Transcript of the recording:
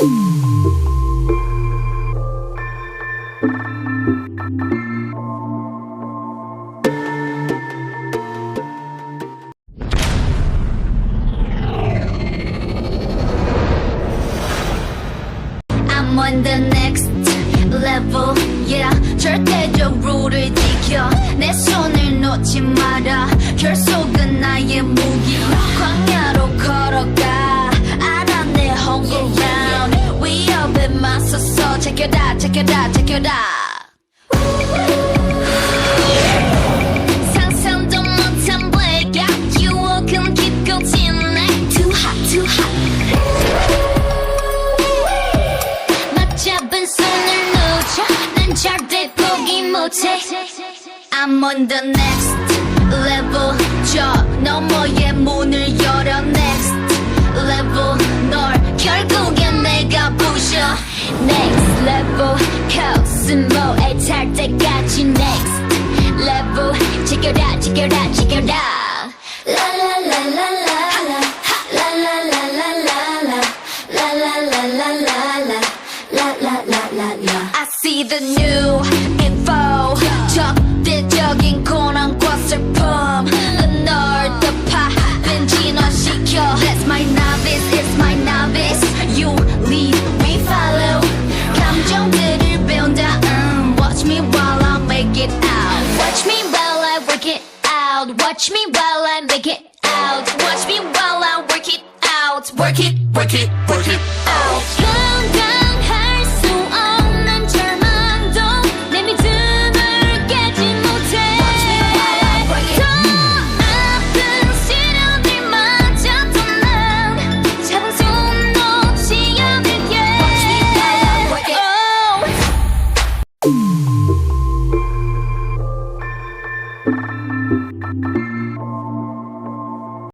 I'm on the next level, yeah. 절대적 룰을 지켜 내 손을 놓지 마라. 결속은 나의 무기. 광야로 걸어가 알아 내 home ground. 위협에 맞서서 check it out, check it out, check it out. 상상도 못한 blackout. 유혹은 깊고 진해. Too hot, too hot. 잡은 손을 놓쳐 난 절대 포기 못해. I'm on the next level. 저 너머의 문을 열어. Next level. 널 결국엔 내가 부셔. Next level. 코스모에 탈 때까지 Next level. Check it out, check it out, check it out. La la la la la la. La la la la la la. La la la la la la. La la la la la. I see the new